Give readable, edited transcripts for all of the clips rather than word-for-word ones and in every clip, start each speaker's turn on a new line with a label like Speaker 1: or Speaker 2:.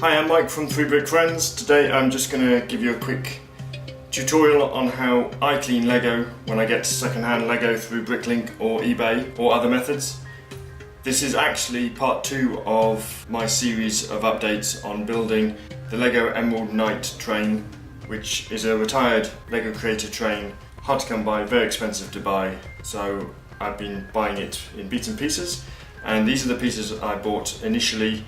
Speaker 1: Hi, I'm Mike from 3 Brick Friends. Today I'm just going to give you a quick tutorial on how I clean Lego when I get second-hand Lego through Bricklink or eBay or other methods. This is actually part 2 of my series of updates on building the Lego Emerald Knight train, which is a retired Lego creator train, hard to come by, very expensive to buy, so I've been buying it in bits and pieces, and these are the pieces I bought initially,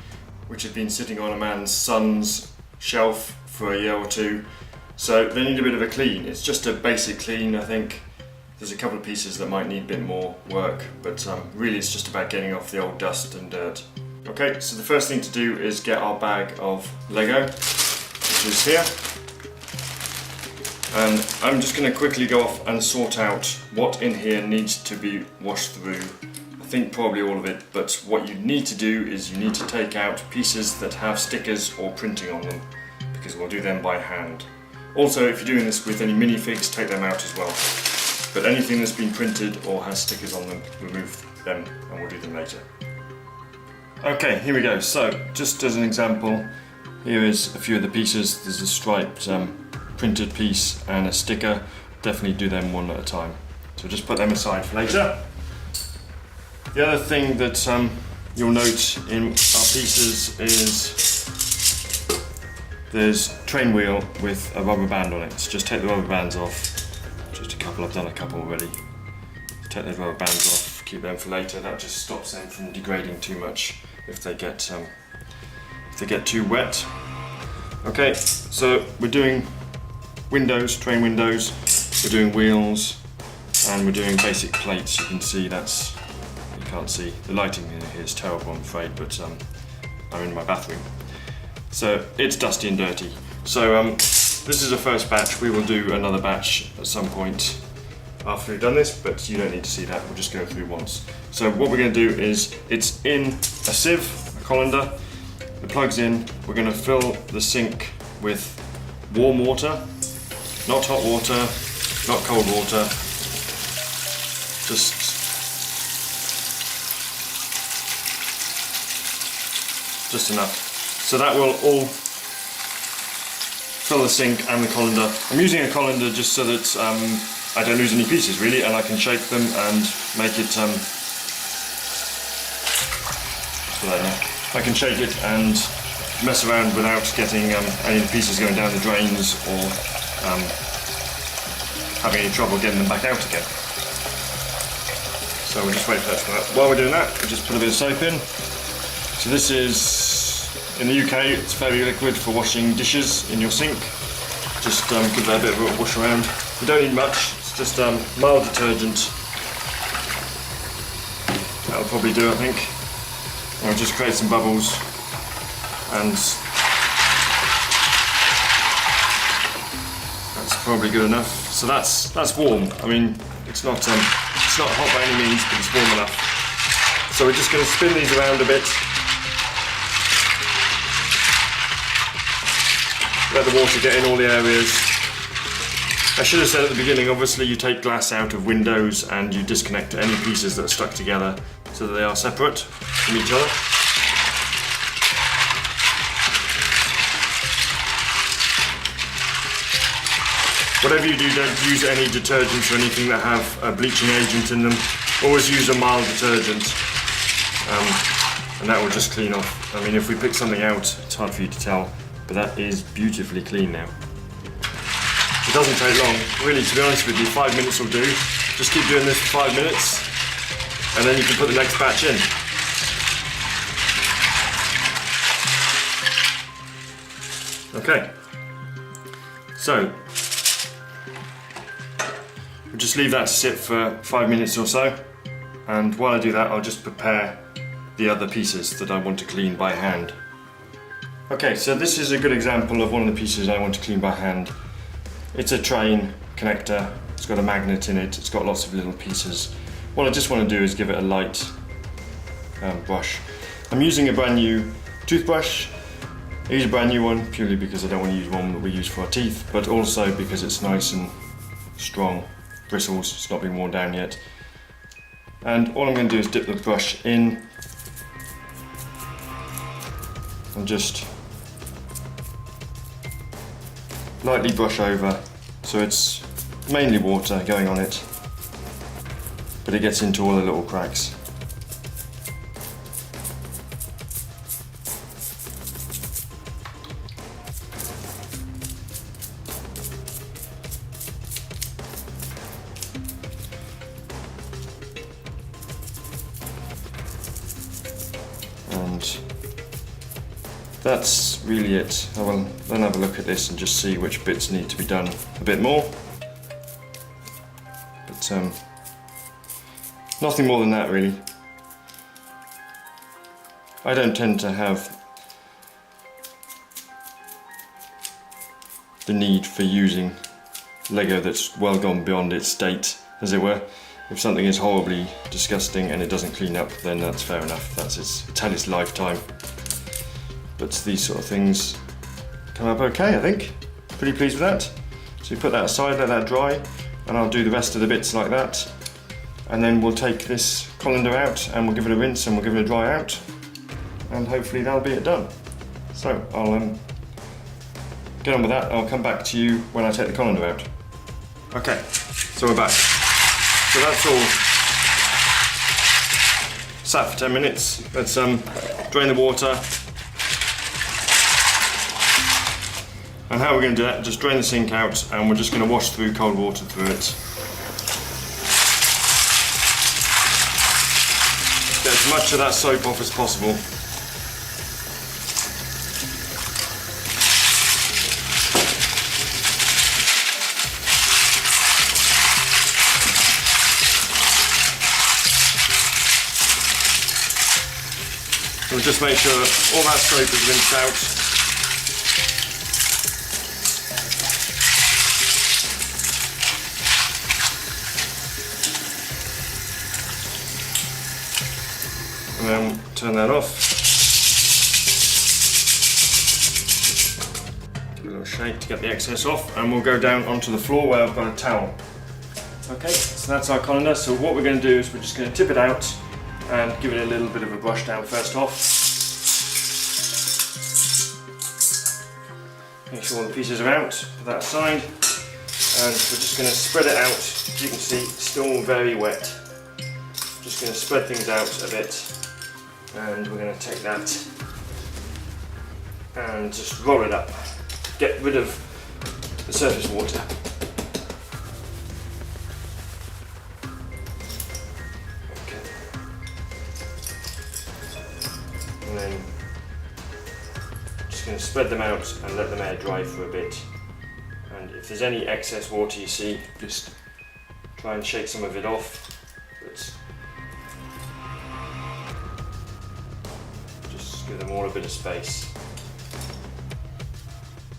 Speaker 1: which had been sitting on a man's son's shelf for a year or two, so they need a bit of a clean. It's just a basic clean. I think there's a couple of pieces that might need a bit more work, but really it's just about getting off the old dust and dirt. Okay, so the first thing to do is get our bag of Lego, which is here, and I'm just going to quickly go off and sort out what in here needs to be washed through. I think probably all of it, but what you need to do is you need to take out pieces that have stickers or printing on them, because we'll do them by hand. Also, if you're doing this with any minifigs, take them out as well. But anything that's been printed or has stickers on them, remove them and we'll do them later. Okay, here we go. So, just as an example, here is a few of the pieces. There's a striped printed piece and a sticker. Definitely do them one at a time. So just put them aside for later. The other thing that you'll note in our pieces is there's train wheel with a rubber band on it. So just take the rubber bands off. Just a couple, I've done a couple already. Take those rubber bands off, keep them for later. That just stops them from degrading too much if they get too wet. Okay, so we're doing windows, train windows, we're doing wheels, and we're doing basic plates. You can see that's, you can't see, the lighting in here is terrible, I'm afraid, but I'm in my bathroom. So it's dusty and dirty. So this is a first batch. We will do another batch at some point after we've done this, but you don't need to see that, we'll just go through once. So what we're going to do is, it's in a sieve, a colander, the plug's in, we're going to fill the sink with warm water, not hot water, not cold water, just enough. So that will all fill the sink and the colander. I'm using a colander just so that I don't lose any pieces really, and I can shake them and make it, I can shake it and mess around without getting any of the pieces going down the drains or having any trouble getting them back out again. So we'll just wait for that to come out. While we're doing that, we'll just put a bit of soap in. So this is, in the UK, it's very liquid for washing dishes in your sink. Just give that a bit of a wash around. You don't need much, it's just mild detergent. That'll probably do, I think. And I'll just create some bubbles, and that's probably good enough. So that's warm. I mean, it's not hot by any means, but it's warm enough. So we're just going to spin these around a bit. Let the water get in all the areas. I should have said at the beginning, obviously you take glass out of windows and you disconnect any pieces that are stuck together so that they are separate from each other. Whatever you do, don't use any detergents or anything that have a bleaching agent in them. Always use a mild detergent, and that will just clean off. I mean, if we pick something out, it's hard for you to tell, but that is beautifully clean now. It doesn't take long, really, to be honest with you, 5 minutes will do. Just keep doing this for 5 minutes, and then you can put the next batch in. Okay, so we'll just leave that to sit for 5 minutes or so, and while I do that, I'll just prepare the other pieces that I want to clean by hand. Okay, so this is a good example of one of the pieces I want to clean by hand. It's a train connector, it's got a magnet in it, it's got lots of little pieces. What I just want to do is give it a light brush. I'm using a brand new toothbrush. I use a brand new one purely because I don't want to use one that we use for our teeth, but also because it's nice and strong, bristles, it's not been worn down yet. And all I'm going to do is dip the brush in and just lightly brush over, so it's mainly water going on it, but it gets into all the little cracks. And that's really it. I will then have a look at this and just see which bits need to be done a bit more. But nothing more than that really. I don't tend to have the need for using Lego that's well gone beyond its date, as it were. If something is horribly disgusting and it doesn't clean up, then that's fair enough. It's had its lifetime. But these sort of things come up okay, I think. Pretty pleased with that. So you put that aside, let that dry, and I'll do the rest of the bits like that. And then we'll take this colander out and we'll give it a rinse and we'll give it a dry out. And hopefully that'll be it done. So I'll get on with that. I'll come back to you when I take the colander out. Okay, so we're back. So that's all sat for 10 minutes. Let's drain the water. And how we're going to do that, just drain the sink out and we're just going to wash through cold water through it. Get as much of that soap off as possible. We'll just make sure all that soap is rinsed out. And then turn that off. Give it a little shake to get the excess off, and we'll go down onto the floor where I've got a towel. Okay, so that's our colander. So what we're going to do is we're just going to tip it out and give it a little bit of a brush down first off. Make sure all the pieces are out, put that aside, and we're just going to spread it out. As you can see, it's still very wet. Just going to spread things out a bit, and we're going to take that and just roll it up. Get rid of the surface water. And then just going to spread them out and let them air dry for a bit. And if there's any excess water you see, just try and shake some of it off. But just give them all a bit of space.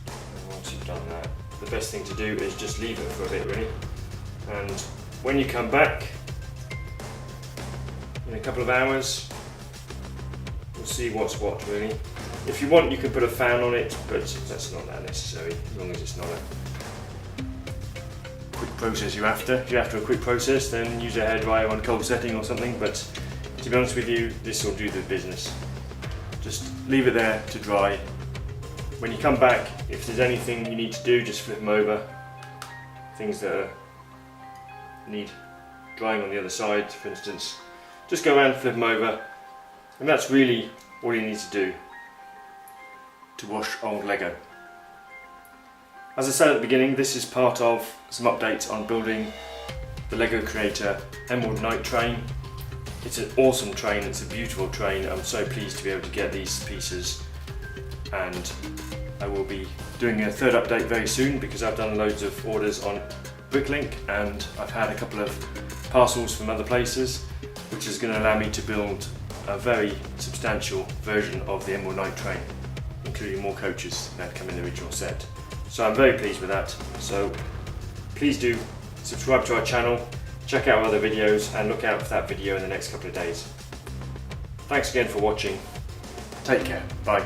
Speaker 1: And once you've done that, the best thing to do is just leave it for a bit really. And when you come back in a couple of hours, we'll see what's what really. If you want, you can put a fan on it, but that's not that necessary, as long as it's not a quick process you're after. If you're after a quick process, then use a hairdryer on cold setting or something, but to be honest with you, this will do the business. Just leave it there to dry. When you come back, if there's anything you need to do, just flip them over. Things that need drying on the other side, for instance, just go around, flip them over. And that's really all you need to do to wash old Lego. As I said at the beginning, this is part of some updates on building the Lego Creator Emerald Night train. It's an awesome train, it's a beautiful train. I'm so pleased to be able to get these pieces, and I will be doing a third update very soon because I've done loads of orders on Bricklink and I've had a couple of parcels from other places, which is going to allow me to build a very substantial version of the Emerald Night train, including more coaches that come in the original set. So I'm very pleased with that. So please do subscribe to our channel, check out our other videos, and look out for that video in the next couple of days. Thanks again for watching. Take care. Bye.